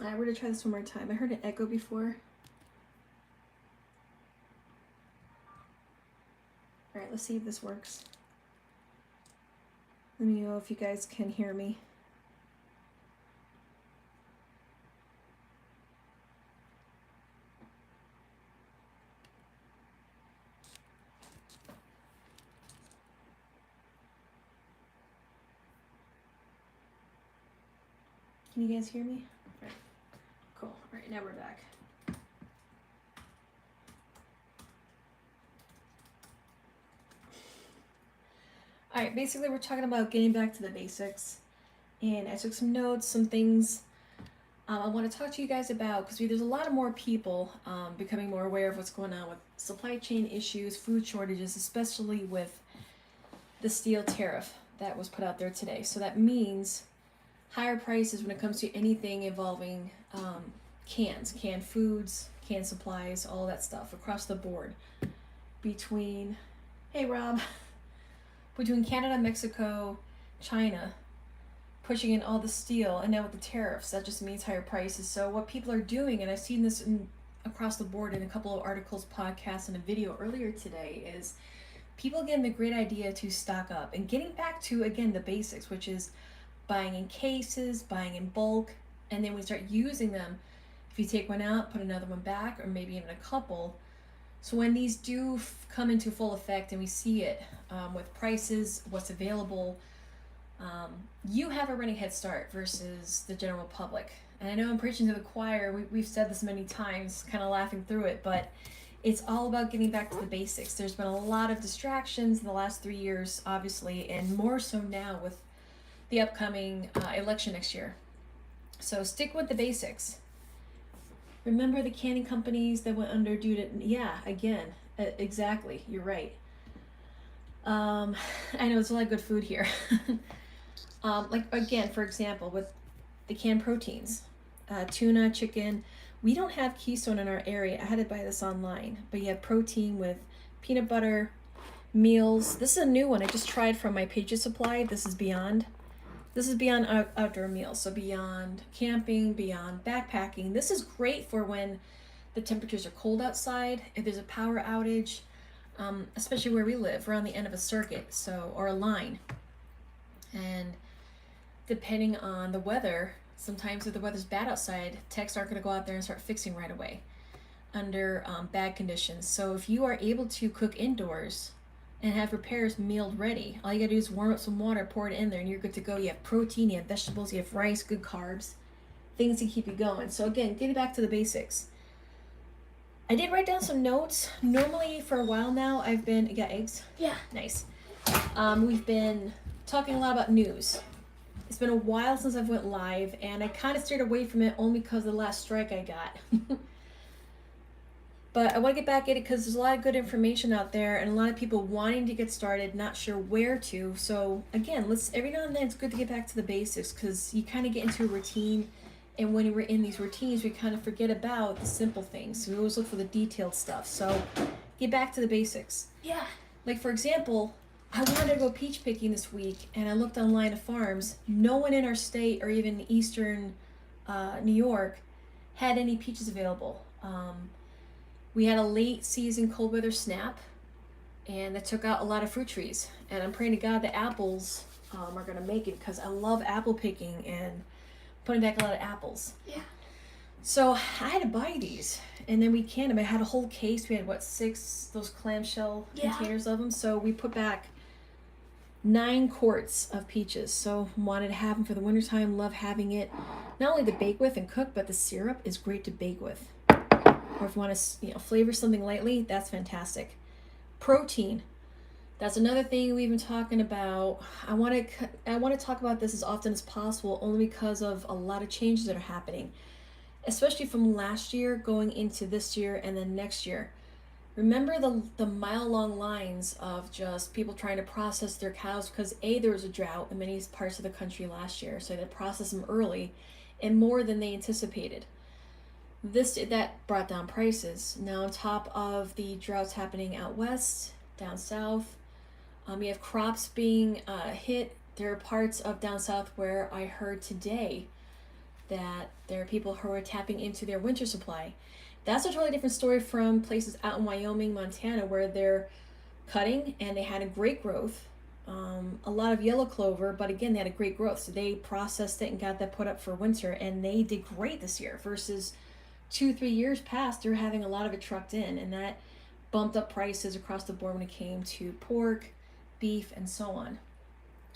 Alright, we're gonna try this one more time. I heard an echo before. Alright, let's see if this works. Let me know if you guys can hear me. Can you guys hear me? Alright, cool. Alright, now we're back. Alright, basically we're talking about getting back to the basics. And I took some notes, some things I want to talk to you guys about, because there's a lot of more people becoming more aware of what's going on with supply chain issues, food shortages, especially with the steel tariff that was put out there today. So that means higher prices when it comes to anything involving cans, canned foods, canned supplies, all that stuff across the board. Between, hey Rob, between Canada, Mexico, China, pushing in all the steel, and now with the tariffs, that just means higher prices. So what people are doing, and I've seen this across the board in a couple of articles, podcasts, and a video earlier today, is people getting the great idea to stock up and getting back to, again, the basics, which is buying in cases, buying in bulk, and then we start using them. If you take one out, put another one back, or maybe even a couple. So when these do come into full effect and we see it with prices, what's available, you have a running head start versus the general public. And I know I'm preaching to the choir, we've said this many times, kind of laughing through it, but it's all about getting back to the basics. There's been a lot of distractions in the last 3 years, obviously, and more so now with the upcoming election next year. So stick with the basics. Remember the canning companies that went under due to, yeah, again, exactly, you're right. I know there's a lot of good food here. Like, again, for example, with the canned proteins, tuna, chicken, we don't have Keystone in our area. I had to buy this online, but you have protein with peanut butter, meals. This is a new one I just tried from my Pages Supply. This is beyond outdoor meals, so beyond camping, beyond backpacking. This is great for when the temperatures are cold outside, if there's a power outage, especially where we live. We're on the end of a circuit, or a line. And depending on the weather, sometimes if the weather's bad outside, techs aren't going to go out there and start fixing right away under bad conditions. So if you are able to cook indoors and have repairs mealed ready, all you gotta do is warm up some water, pour it in there, and you're good to go. You have protein, you have vegetables, you have rice, good carbs, things to keep you going. So again, getting back to the basics. I did write down some notes. Normally, for a while now, you got eggs? Yeah. Nice. We've been talking a lot about news. It's been a while since I've went live, and I kind of steered away from it only because of the last strike I got. But I want to get back at it because there's a lot of good information out there and a lot of people wanting to get started, not sure where to. So again, every now and then it's good to get back to the basics, because you kind of get into a routine, and when we're in these routines, we kind of forget about the simple things. So we always look for the detailed stuff. So get back to the basics. Yeah. Like, for example, I wanted to go peach picking this week, and I looked online at farms. No one in our state or even eastern New York had any peaches available. We had a late season cold weather snap, and that took out a lot of fruit trees. And I'm praying to God the apples are going to make it, because I love apple picking and putting back a lot of apples. Yeah. So I had to buy these, and then we canned them. I had a whole case. We had 6 those clamshell containers of them. So we put back 9 quarts of peaches. So wanted to have them for the wintertime. Love having it, not only to bake with and cook, but the syrup is great to bake with. Or if you want to, flavor something lightly, that's fantastic. Protein, that's another thing we've been talking about. I want to talk about this as often as possible, only because of a lot of changes that are happening, especially from last year going into this year and then next year. Remember the mile-long lines of just people trying to process their cows, because there was a drought in many parts of the country last year, so they had to process them early and more than they anticipated. That brought down prices. Now, on top of the droughts happening out west, down south, you have crops being hit. There are parts of down south where I heard today that there are people who are tapping into their winter supply. That's a totally different story from places out in Wyoming, Montana, where they're cutting and they had a great growth. A lot of yellow clover, but again, they had a great growth. So they processed it and got that put up for winter, and they did great this year versus 2-3 years past. They're having a lot of it trucked in, and that bumped up prices across the board when it came to pork, beef, and so on.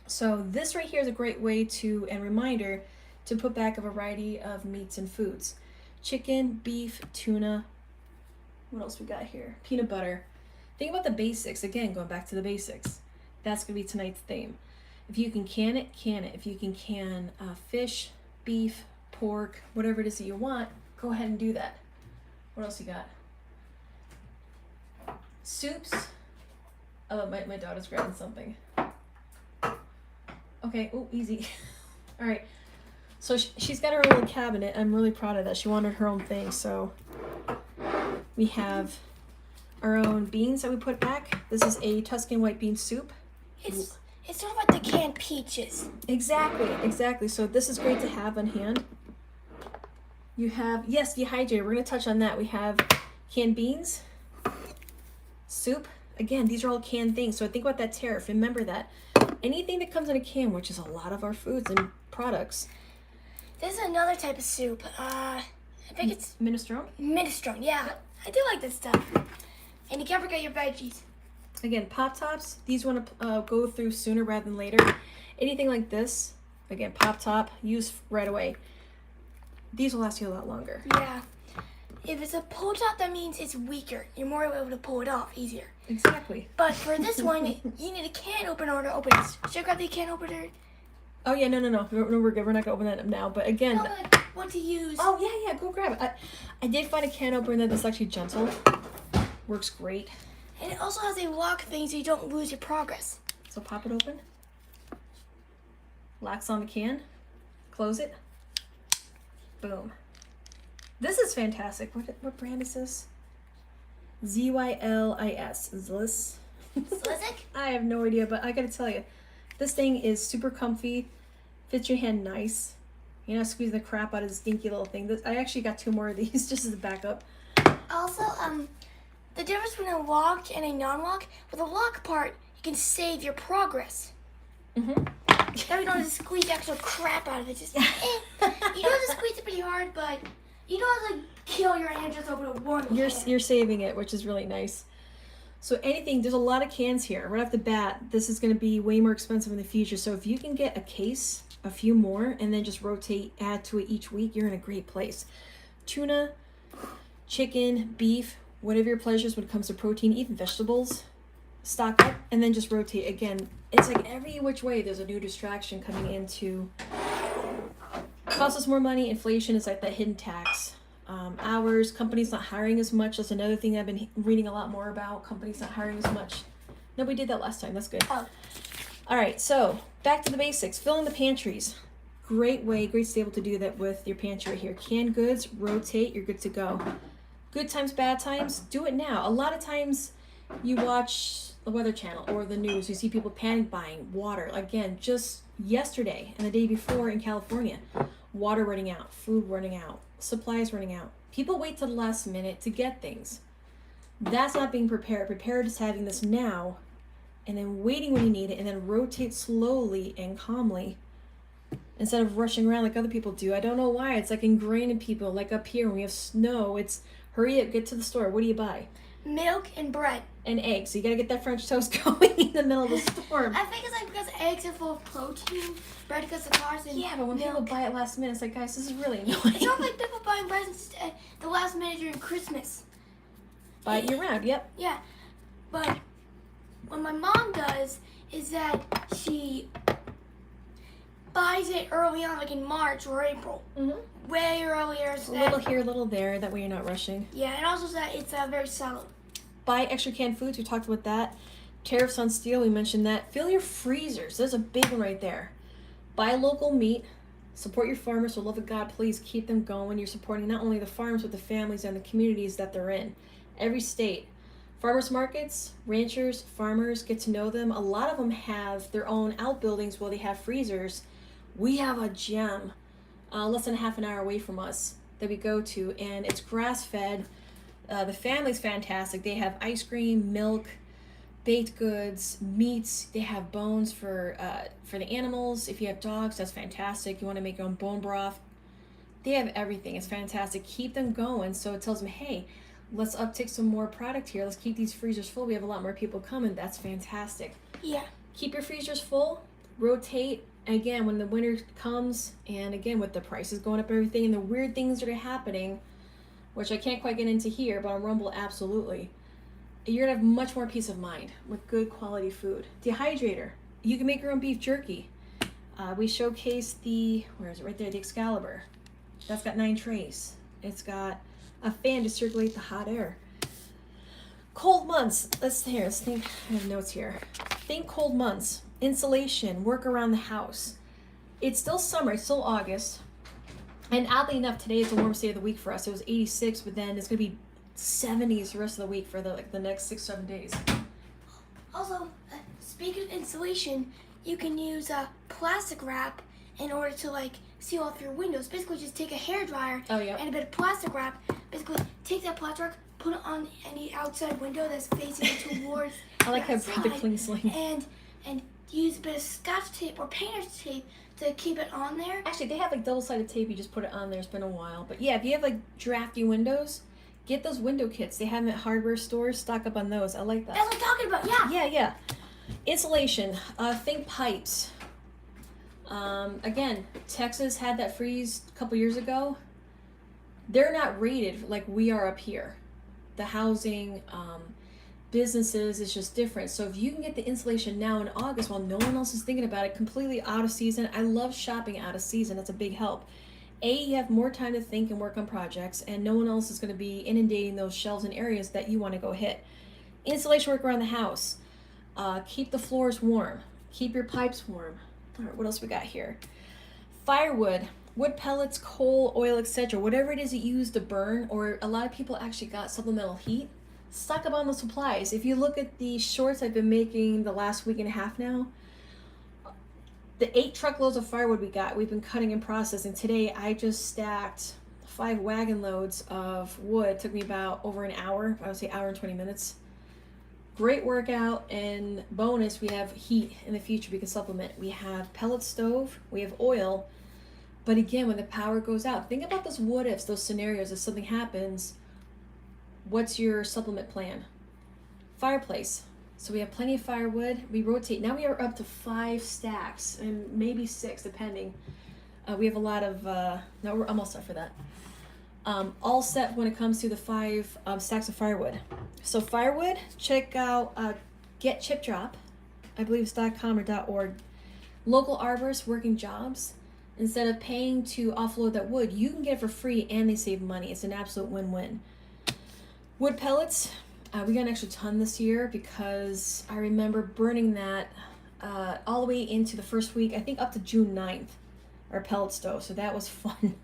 So this right here is a great way to, and reminder, to put back a variety of meats and foods. Chicken, beef, tuna, what else we got here? Peanut butter. Think about the basics. Again, going back to the basics. That's going to be tonight's theme. If you can can it, can it. If you can fish, beef, pork, whatever it is that you want, go ahead and do that. What else you got? Soups. Oh, my daughter's grabbing something. Okay, oh, easy. All right. So she's got her own little cabinet. I'm really proud of that. She wanted her own thing. So we have our own beans that we put back. This is a Tuscan white bean soup. It's sort of like the canned peaches. Exactly. So this is great to have on hand. You have, yes, dehydrated. We're going to touch on that. We have canned beans, soup. Again, these are all canned things. So think about that tariff. Remember that. Anything that comes in a can, which is a lot of our foods and products. There's another type of soup. I think it's minestrone. Minestrone, yeah. I do like this stuff. And you can't forget your veggies. Again, Pop Tops. These want to go through sooner rather than later. Anything like this, again, Pop Top, use right away. These will last you a lot longer. Yeah. If it's a pull top, that means it's weaker. You're more able to pull it off easier. Exactly. But for this one, you need a can opener to open it. Should I grab the can opener? Oh, yeah, no. We're good. We're not going to open that up now. But again... No, but what to use. Oh, yeah, go grab it. I did find a can opener that's actually gentle. Works great. And it also has a lock thing so you don't lose your progress. So pop it open. Locks on the can. Close it. Boom. This is fantastic. What brand is this? ZYLIS. Zlis? Zlizik? I have no idea, but I gotta tell you, this thing is super comfy. Fits your hand nice. You're not squeezing the crap out of this dinky little thing. I actually got 2 more of these just as a backup. Also, the difference between a locked and a non-lock, with the lock part, you can save your progress. Mm-hmm. Now you don't have to squeeze the actual crap out of it. Just, You don't have to squeeze it pretty hard, but you don't have to kill your hand just over to one You're can. saving it, which is really nice. So anything, there's a lot of cans here. Right off the bat, this is going to be way more expensive in the future. So if you can get a case, a few more, and then just rotate, add to it each week, you're in a great place. Tuna, chicken, beef, whatever your pleasures when it comes to protein, even vegetables, stock up, and then just rotate. Again, it's like every which way there's a new distraction coming into. Costs us more money. Inflation is like that hidden tax. Hours, companies not hiring as much. That's another thing I've been reading a lot more about. Companies not hiring as much. No, we did that last time. That's good. Oh. All right, so back to the basics. Filling the pantries. Great to be able to do that with your pantry right here. Canned goods, rotate, you're good to go. Good times, bad times, do it now. A lot of times you watch the Weather Channel or the news, you see people panic buying water. Again, just yesterday and the day before in California, water running out, food running out, supplies running out. People wait till the last minute to get things. That's not being prepared. Prepared is having this now and then waiting when you need it and then rotate slowly and calmly instead of rushing around like other people do. I don't know why. It's like ingrained in people. Like up here when we have snow, it's hurry up, get to the store. What do you buy? Milk and bread. And eggs. So you gotta get that French toast going in the middle of the storm. I think it's like because eggs are full of protein, bread because of carbs, and Yeah, but when milk. people buy it last minute, it's like, guys, this is really It's annoying. not like people buying presents at the last minute during Christmas. Buy it year round, yep. Yeah, but what my mom does is that she buys it early on, like in March or April. Mm-hmm. Way earlier. A little here, a little there, that way you're not rushing. Yeah, and also that it's very subtle. Buy extra canned foods, we talked about that. Tariffs on steel, we mentioned that. Fill your freezers, there's a big one right there. Buy local meat, support your farmers, for the love of God, please keep them going. You're supporting not only the farms, but the families and the communities that they're in. Every state. Farmers markets, ranchers, farmers, get to know them. A lot of them have their own outbuildings where they have freezers. We have a gem less than half an hour away from us that we go to, and it's grass fed. The family's fantastic. They have ice cream, milk, baked goods, meats. They have bones for the animals. If you have dogs, that's fantastic. You want to make your own bone broth. They have everything. It's fantastic. Keep them going. So it tells them, hey, let's uptick some more product here. Let's keep these freezers full. We have a lot more people coming. That's fantastic. Yeah. Keep your freezers full. Rotate. Again, when the winter comes, and again, with the prices going up, everything, and the weird things that are happening, which I can't quite get into here, but on Rumble, absolutely. You're gonna have much more peace of mind with good quality food. Dehydrator. You can make your own beef jerky. We showcased where is it? Right there, the Excalibur. That's got 9 trays. It's got a fan to circulate the hot air. Cold months. Let's think. I have notes here. Think cold months. Insulation. Work around the house. It's still summer. It's still August. And oddly enough, today is the warmest day of the week for us. It was 86, but then it's gonna be 70s the rest of the week for the next 6-7 days. Also, speaking of insulation, you can use plastic wrap in order to seal off your windows. Basically, just take a hairdryer and a bit of plastic wrap. Basically, take that plastic wrap, put it on any outside window that's facing towards I like how the cling sling. And use a bit of Scotch tape or painter's tape to keep it on there. Actually, they have double-sided tape. You just put it on there. It's been a while, but yeah, if you have drafty windows, get those window kits. They have them at hardware stores. Stock up on those. I like that. That's what I'm talking about. Yeah. Yeah. Insulation. Think pipes. Again, Texas had that freeze a couple years ago. They're not rated like we are up here. The housing, businesses is just different. So if you can get the insulation now in August while no one else is thinking about it, completely out of season. I love shopping out of season. That's a big help. You have more time to think and work on projects, and no one else is going to be inundating those shelves and areas that you want to go hit. Insulation work around the house. Keep the floors warm. Keep your pipes warm. All right, what else we got here? Firewood, wood pellets, coal, oil, etc. Whatever it is that you use to burn, or a lot of people actually got supplemental heat. Stock up on the supplies. If you look at the shorts I've been making the last week and a half now, the 8 truckloads of firewood we've been cutting and processing. Today I just stacked 5 wagon loads of wood. It took me about over an hour. I would say hour and 20 minutes. Great workout, and bonus, we have heat in the future we can supplement. We have pellet stove, we have oil, but again, when the power goes out, think about those what ifs, those scenarios. If something happens, what's your supplement plan? Fireplace. So we have plenty of firewood. We rotate. Now we are up to 5 stacks and maybe 6 depending. We have a lot of, no, we're almost up for that. All set when it comes to the 5 stacks of firewood. So firewood, check out Get Chip Drop. I believe it's .com or .org. Local arborists working jobs. Instead of paying to offload that wood, you can get it for free and they save money. It's an absolute win-win. Wood pellets. We got an extra ton this year because I remember burning that all the way into the first week, I think up to June 9th, our pellet stove. So that was fun.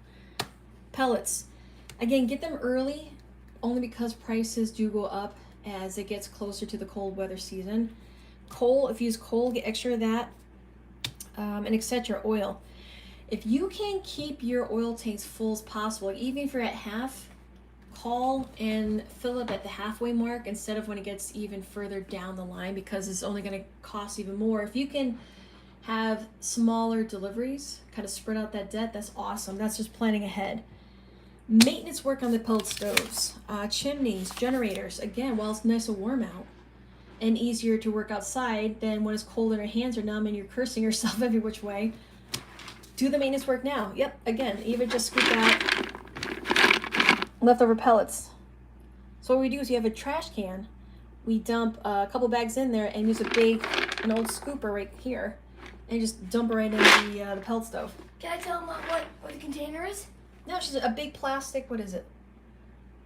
Pellets. Again, get them early, only because prices do go up as it gets closer to the cold weather season. Coal, if you use coal, get extra of that, and etc. Oil. If you can keep your oil tanks full as possible, even if you're at half, call and fill up at the halfway mark instead of when it gets even further down the line, because it's only going to cost even more. If you can have smaller deliveries, kind of spread out that debt, that's awesome. That's just planning ahead. Maintenance work on the pellet stoves, chimneys, generators. Again, while it's nice and warm out and easier to work outside than when it's cold and your hands are numb and you're cursing yourself every which way, do the maintenance work now. Yep, again, even just scoop out leftover pellets. So what we do is you have a trash can. We dump a couple bags in there and use an old scooper right here and just dump it right in the pellet stove. Can I tell them what the container is? No, it's just a big plastic, what is it?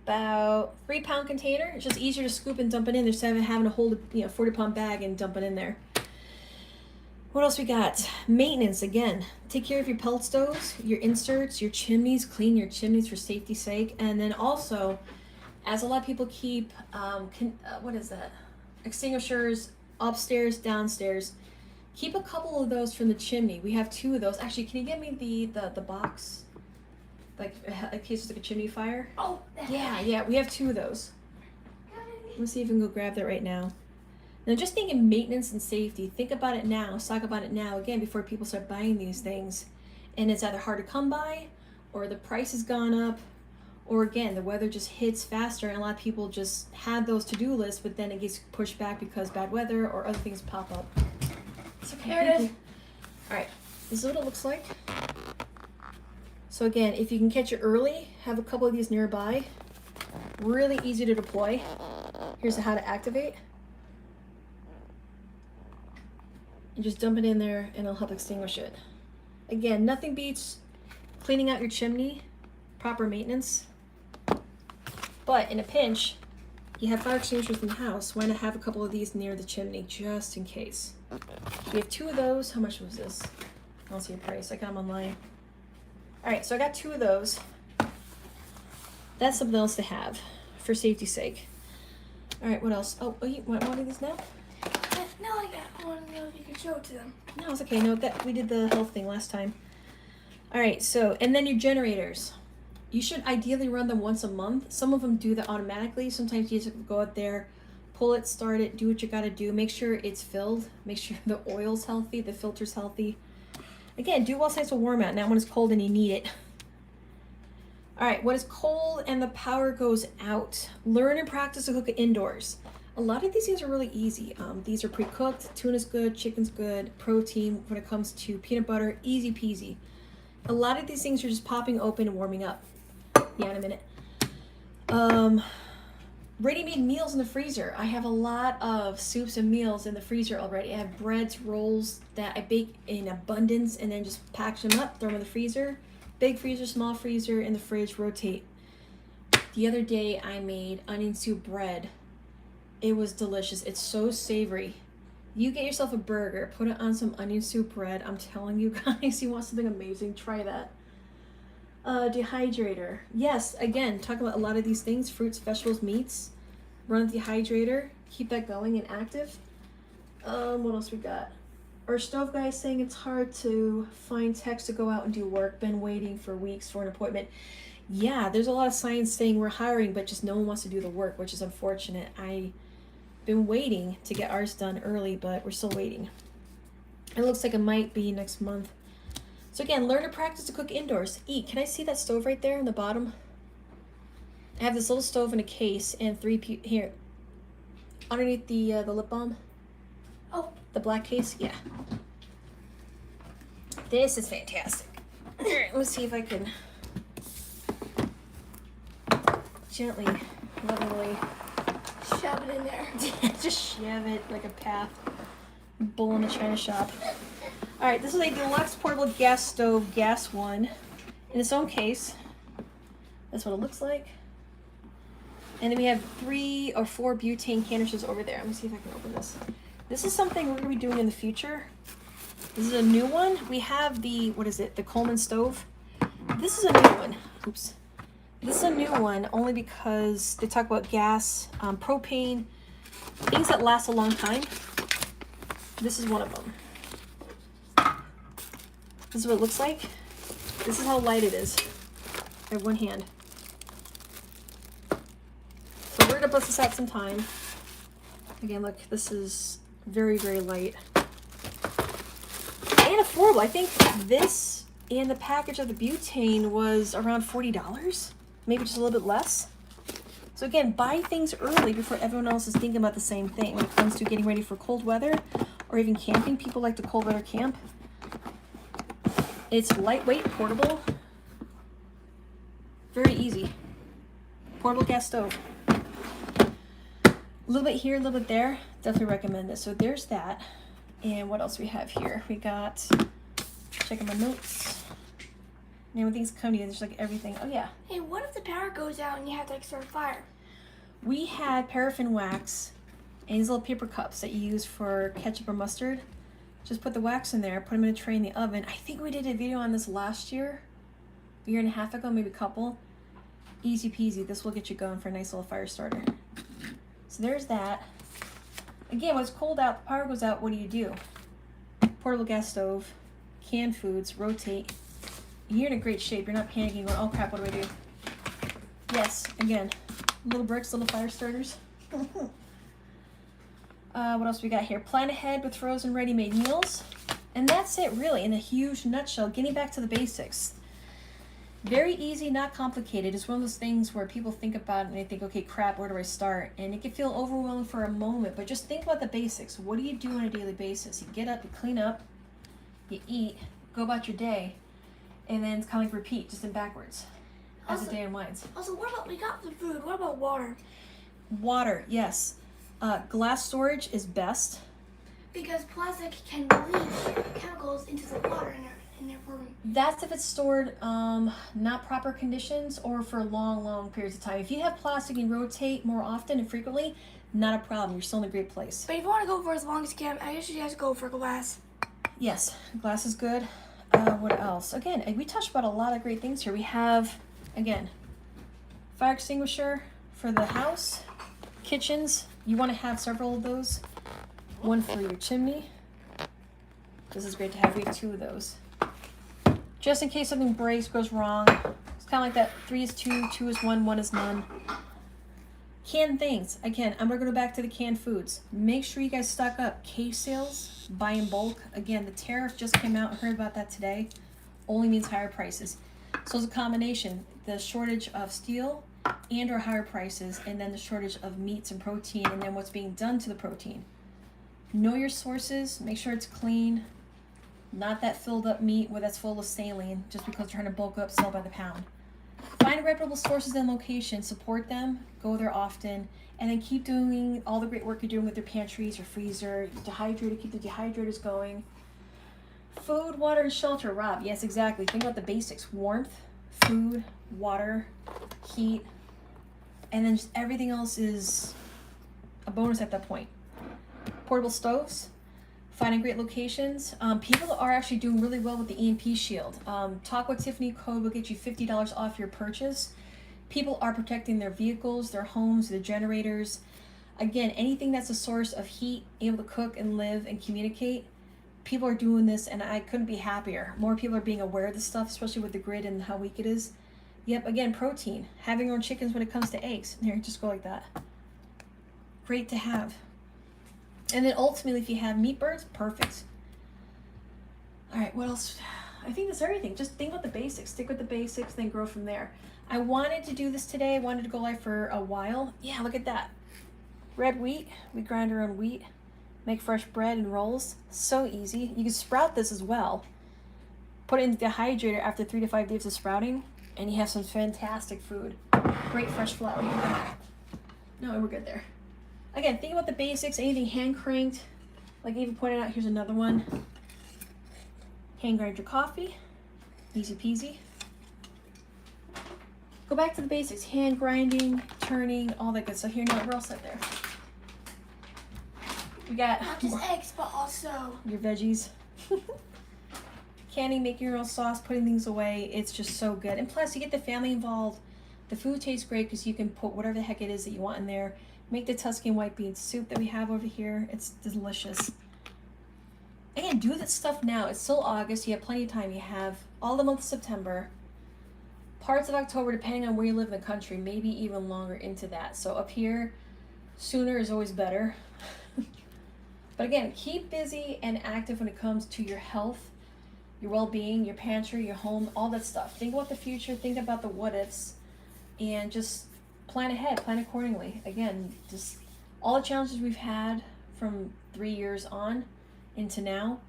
About 3-pound container. It's just easier to scoop and dump it in instead of having to hold a 40-pound bag and dump it in there. What else we got? Maintenance, again. Take care of your pellet stoves, your inserts, your chimneys. Clean your chimneys for safety's sake. And then also, as a lot of people keep, what is that? Extinguishers upstairs, downstairs. Keep a couple of those from the chimney. We have 2 of those. Actually, can you get me the box? like in case it's like a chimney fire. Oh. Yeah, we have 2 of those. Let's see if we can go grab that right now. Now, just thinking maintenance and safety, think about it now, talk about it now, again, before people start buying these things. And it's either hard to come by, or the price has gone up, or again, the weather just hits faster, and a lot of people just had those to-do lists, but then it gets pushed back because bad weather or other things pop up. It's okay. Here it is. All right, this is what it looks like. So again, if you can catch it early, have a couple of these nearby. Really easy to deploy. Here's how to activate. You just dump it in there and it'll help extinguish it. Again, nothing beats cleaning out your chimney, proper maintenance. But in a pinch, you have fire extinguishers in the house. Why not have a couple of these near the chimney just in case? We have 2 of those. How much was this? I don't see a price. I got them online. All right, so I got 2 of those. That's something else to have for safety's sake. All right, what else? Oh, you want one of these now? No, I want to know if you can show it to them. No, it's okay. No, we did the health thing last time. All right, so, and then your generators. You should ideally run them once a month. Some of them do that automatically. Sometimes you just go out there, pull it, start it, do what you got to do. Make sure it's filled. Make sure the oil's healthy, the filter's healthy. Again, do while it's nice and warm out, not when it's cold and you need it. All right, when it's cold and the power goes out, learn and practice to cook indoors. A lot of these things are really easy. These are pre-cooked. Tuna's good, chicken's good, protein. When it comes to peanut butter, easy peasy. A lot of these things are just popping open and warming up. Yeah, in a minute. Ready-made meals in the freezer. I have a lot of soups and meals in the freezer already. I have breads, rolls that I bake in abundance and then just package them up, throw them in the freezer. Big freezer, small freezer, in the fridge, rotate. The other day I made onion soup bread. It was delicious. It's so savory. You get yourself a burger, put it on some onion soup bread. I'm telling you guys, you want something amazing, try that. Dehydrator. Yes, again, talking about a lot of these things, fruits, vegetables, meats. Run the dehydrator, keep that going and active. What else we got? Our stove guy is saying it's hard to find techs to go out and do work. Been waiting for weeks for an appointment. Yeah, there's a lot of signs saying we're hiring, but just no one wants to do the work, which is unfortunate. I've been waiting to get ours done early, but we're still waiting. It looks like it might be next month. So again, learn to practice to cook indoors. Eat. Can I see that stove right there in the bottom? I have this little stove in a case and here. Underneath the lip balm. Oh. The black case? Yeah. This is fantastic. Alright, let's see if I can gently, lovingly shove it in there. Just shove it like a path. Bull in a china shop. Alright, this is a deluxe portable gas stove, gas one, in its own case. That's what it looks like. And then we have 3 or 4 butane canisters over there. Let me see if I can open this. This is something we're going to be doing in the future. This is a new one. We have the, what is it, the Coleman stove. This is a new one. Oops. This is a new one only because they talk about gas, propane, things that last a long time. This is one of them. This is what it looks like. This is how light it is. I have one hand. So we're gonna bust this out some time. Again, look, this is very, very light. And affordable. I think this and the package of the butane was around $40. Maybe just a little bit less. So again, buy things early before everyone else is thinking about the same thing. When it comes to getting ready for cold weather or even camping, people like to cold weather camp. It's lightweight, portable, very easy. Portable gas stove. A little bit here, a little bit there. Definitely recommend this. So there's that. And what else we have here? We got, checking my notes. And when things come to you, there's like everything. Oh yeah. Hey, what if the power goes out and you have to like start a fire? We had paraffin wax and these little paper cups that you use for ketchup or mustard. Just put the wax in there, put them in a tray in the oven. I think we did a video on this last year, a year and a half ago, maybe a couple. Easy peasy. This will get you going for a nice little fire starter. So there's that. Again, when it's cold out, the power goes out, what do? Portable gas stove, canned foods, rotate. you're in a great shape. You're not panicking going, oh crap, what do I do? Yes, again, little bricks, little fire starters. What else we got here? Plan ahead with frozen ready-made meals. And that's it really in a huge nutshell. Getting back to the basics. Very easy, not complicated. It's one of those things where people think about it and they think, okay, crap, where do I start? And it can feel overwhelming for a moment, but just think about the basics. What do you do on a daily basis? You get up, you clean up, you eat, go about your day, and then it's kind of like repeat, just in backwards as the day unwinds. Also, what about, we got the food, what about water? Water, yes. Glass storage is best. Because plastic can release chemicals into the water in their program. That's if it's stored not proper conditions or for long periods of time. If you have plastic and rotate more often and frequently, not a problem. You're still in a great place. But if you want to go for as long as you can, I usually just go for glass. Yes, glass is good. What else? Again, we touched about a lot of great things here. We have, again, fire extinguisher for the house, kitchens. You want to have several of those. One for your chimney. This is great to have. We have 2 of those. Just in case something breaks, goes wrong. It's kind of like that 3 is 2, 2 is 1, 1 is none. Canned things. Again, I'm going to go back to the canned foods. Make sure you guys stock up. Case sales, buy in bulk. Again, the tariff just came out. I heard about that today. Only means higher prices. So it's a combination. The shortage of steel and or higher prices, and then the shortage of meats and protein, and then what's being done to the protein. Know your sources. Make sure it's clean. Not that filled up meat where that's full of saline just because they're trying to bulk up, sell by the pound. Find reputable sources and locations, support them, go there often, and then keep doing all the great work you're doing with your pantries, your freezer, dehydrator, keep the dehydrators going. Food, water, and shelter. Rob, yes, exactly. Think about the basics. Warmth, food, water, heat, and then just everything else is a bonus at that point. Portable stoves, finding great locations. People are actually doing really well with the EMPShield. TalkwithTiffany code will get you $50 off your purchase. People are protecting their vehicles, their homes, their generators. Again, anything that's a source of heat, able to cook and live and communicate. People are doing this, and I couldn't be happier. More people are being aware of this stuff, especially with the grid and how weak it is. Yep, again, protein. Having your own chickens when it comes to eggs. Here, just go like that. Great to have. And then ultimately, if you have meat birds, perfect. All right, what else? I think that's everything. Just think about the basics. Stick with the basics, then grow from there. I wanted to do this today. I wanted to go live for a while. Yeah, look at that. Red wheat. We grind our own wheat. Make fresh bread and rolls. So easy. You can sprout this as well. Put it in the dehydrator after 3 to 5 days of sprouting, and you have some fantastic food. Great fresh flour. No, we're good there. Again, think about the basics. Anything hand cranked. Like Eva pointed out, here's another one. Hand grind your coffee. Easy peasy. Go back to the basics. Hand grinding, turning, all that good stuff. Here, no, we're all set there. We got not just eggs, but also your veggies. Canning, making your own sauce, putting things away. It's just so good. And plus, you get the family involved. The food tastes great because you can put whatever the heck it is that you want in there. Make the Tuscan white bean soup that we have over here. It's delicious. And do this stuff now. It's still August. You have plenty of time. You have all the month of September, parts of October, depending on where you live in the country, maybe even longer into that. So up here, sooner is always better. But again, keep busy and active when it comes to your health, your well-being, your pantry, your home, all that stuff. Think about the future. Think about the what-ifs. And just plan ahead, plan accordingly. Again, just all the challenges we've had from 3 years on into now,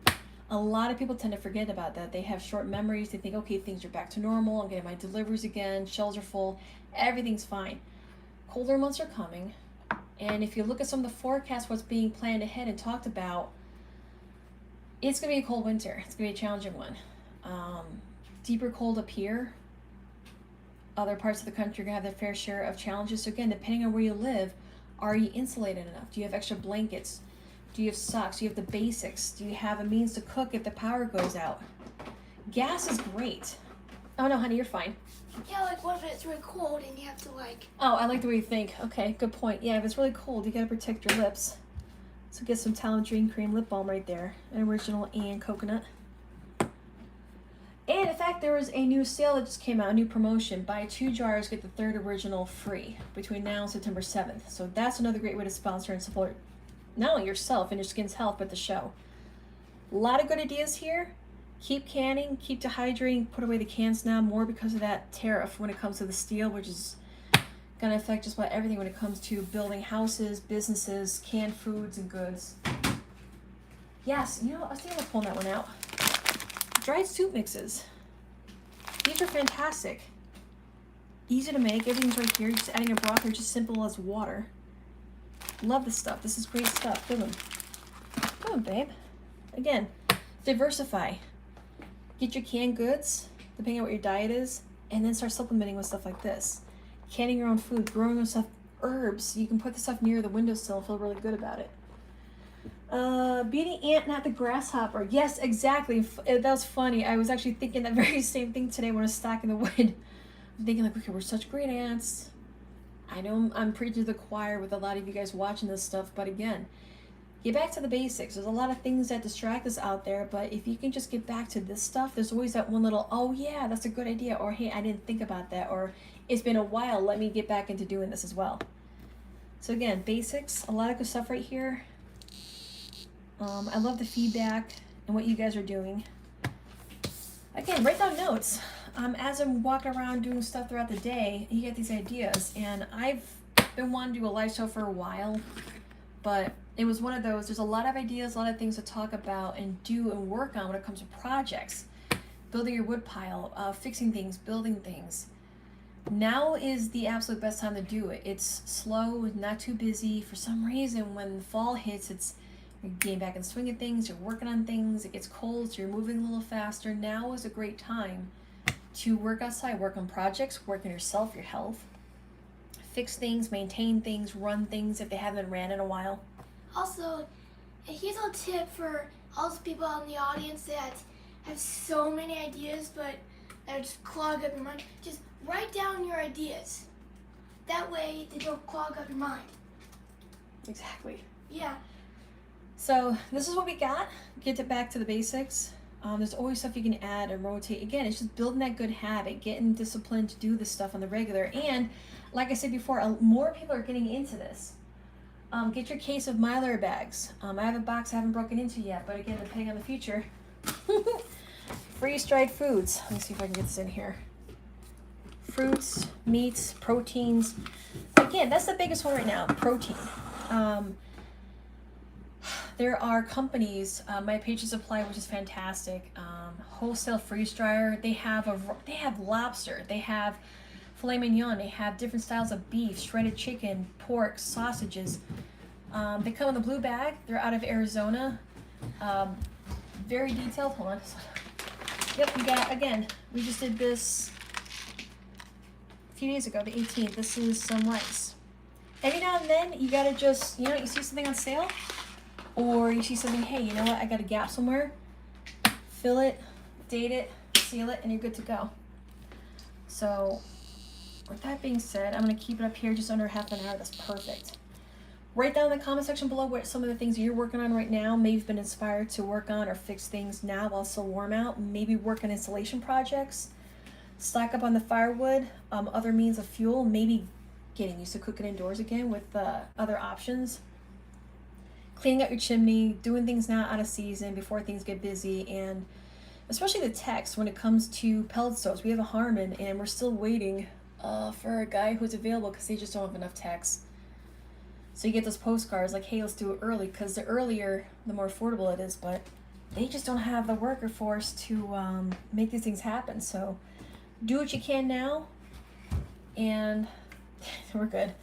a lot of people tend to forget about that. They have short memories. They think, okay, things are back to normal. I'm getting my deliveries again. Shelves are full. Everything's fine. Colder months are coming. And if you look at some of the forecasts, what's being planned ahead and talked about, it's going to be a cold winter. It's going to be a challenging one. Deeper cold up here. Other parts of the country are going to have their fair share of challenges. So again, depending on where you live, are you insulated enough? Do you have extra blankets? Do you have socks? Do you have the basics? Do you have a means to cook if the power goes out? Gas is great. Oh no, honey, you're fine. yeah, like what if it's really cold and you have to like. Oh, I like the way you think. Okay, good point. Yeah, if it's really cold, you gotta protect your lips. So get some Talent Dream Cream lip balm right there. An original and coconut. And in fact, there was a new sale that just came out, a new promotion. Buy 2 jars, get the 3rd original free between now and September 7th. So that's another great way to sponsor and support not only yourself and your skin's health, but the show. A lot of good ideas here. Keep canning, keep dehydrating, put away the cans now, more because of that tariff when it comes to the steel, which is going to affect just about everything when it comes to building houses, businesses, canned foods and goods. Yes, you know, I was thinking of pulling that one out. Dried soup mixes. These are fantastic. Easy to make, everything's right here. Just adding a broth, they're just simple as water. Love this stuff. This is great stuff. Give them. Come on, babe. Again, diversify. Get your canned goods, depending on what your diet is, and then start supplementing with stuff like this. Canning your own food, growing your own stuff, herbs. You can put the stuff near the windowsill and feel really good about it. Be the ant, not the grasshopper. Yes, exactly. That was funny. I was actually thinking that very same thing today when I was stacking the wood. I'm thinking like, okay, we're such great ants. I know I'm preaching to the choir with a lot of you guys watching this stuff, but again, get back to the basics. There's a lot of things that distract us out there, but if you can just get back to this stuff, there's always that one little, oh yeah, that's a good idea, or hey, I didn't think about that, or it's been a while, let me get back into doing this as well. So again, basics, a lot of good stuff right here. I love the feedback and what you guys are doing. Again, write down notes. As I'm walking around doing stuff throughout the day, you get these ideas, and I've been wanting to do a live show for a while, but it was one of those, there's a lot of ideas, a lot of things to talk about and do and work on when it comes to projects. Building your wood pile, fixing things, building things. Now is the absolute best time to do it. It's slow, not too busy. For some reason, when fall hits, you're getting back in the swing of things, you're working on things, it gets cold, so you're moving a little faster. Now is a great time to work outside, work on projects, work on yourself, your health. Fix things, maintain things, run things if they haven't ran in a while. Also, here's a tip for all those people out in the audience that have so many ideas but that just clog up your mind. Just write down your ideas. That way they don't clog up your mind. Exactly. Yeah. So this is what we got. Get it back to the basics. There's always stuff you can add and rotate. Again, it's just building that good habit, getting disciplined to do this stuff on the regular. And like I said before, more people are getting into this. Get your case of Mylar bags. I have a box I haven't broken into yet, but again, depending on the future. Freeze-dried foods. Let me see if I can get this in here. Fruits, meats, proteins. Again, that's the biggest one right now, protein. There are companies, My Patient Supply, which is fantastic. Wholesale freeze dryer. They have lobster. They have filet mignon. They have different styles of beef, shredded chicken, pork, sausages. They come in the blue bag. They're out of Arizona. Very detailed. Hold on. Yep, we just did this a few days ago, the 18th. This is some rice. Every now and then, you gotta just, you see something on sale, or you see something, hey, you know what, I got a gap somewhere, fill it, date it, seal it, and you're good to go. So, with that being said, I'm gonna keep it up here just under half an hour. That's perfect. Write down in the comment section below what some of the things you're working on right now. Maybe you've been inspired to work on or fix things now while it's still warm out. Maybe work on installation projects. Stock up on the firewood, other means of fuel. Maybe getting used to cooking indoors again with other options. Cleaning out your chimney, doing things now out of season before things get busy, and especially the techs when it comes to pellet stoves. We have a Harmon, and we're still waiting for a guy who's available because they just don't have enough techs. So you get those postcards like, hey, let's do it early, because the earlier, the more affordable it is, but they just don't have the worker force to make these things happen. So do what you can now, and we're good.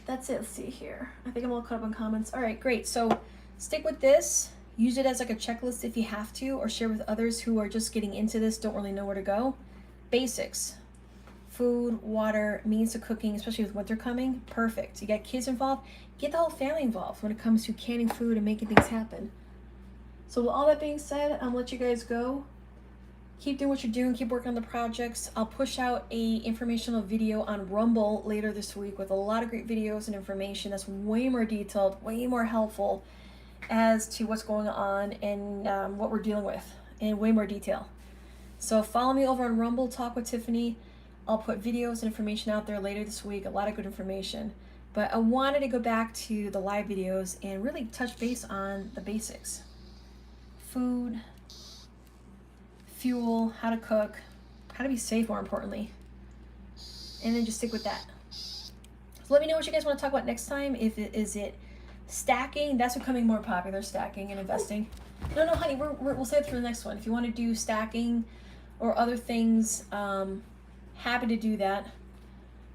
That's it. Let's see here. I think I'm all caught up on comments. All right, great. So stick with this. Use it as like a checklist if you have to, or share with others who are just getting into this, don't really know where to go. Basics. Food, water, means of cooking, especially with winter coming. Perfect. You got kids involved. Get the whole family involved when it comes to canning food and making things happen. So with all that being said, I'm gonna let you guys go. Keep doing what you're doing. Keep working on the projects. I'll push out a informational video on Rumble later this week with a lot of great videos and information that's way more detailed, way more helpful as to what's going on and what we're dealing with in way more detail. So follow me over on Rumble, Talk with Tiffany. I'll put videos and information out there later this week, a lot of good information. But I wanted to go back to the live videos and really touch base on the basics. Food, fuel, how to cook, how to be safe more importantly. And then just stick with that. So let me know what you guys want to talk about next time. Is it stacking? That's becoming more popular, stacking and investing. No, honey, we'll save it for the next one. If you want to do stacking or other things, happy to do that.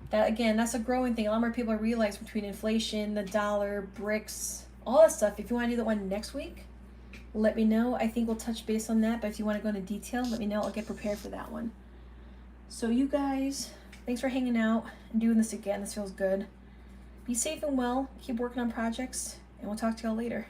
That again, that's a growing thing. A lot more people realize between inflation, the dollar, BRICS, all that stuff. If you want to do that one next week, let me know. I think we'll touch base on that. But if you want to go into detail, let me know. I'll get prepared for that one. So you guys, thanks for hanging out and doing this again. This feels good. Be safe and well. Keep working on projects, and we'll talk to y'all later.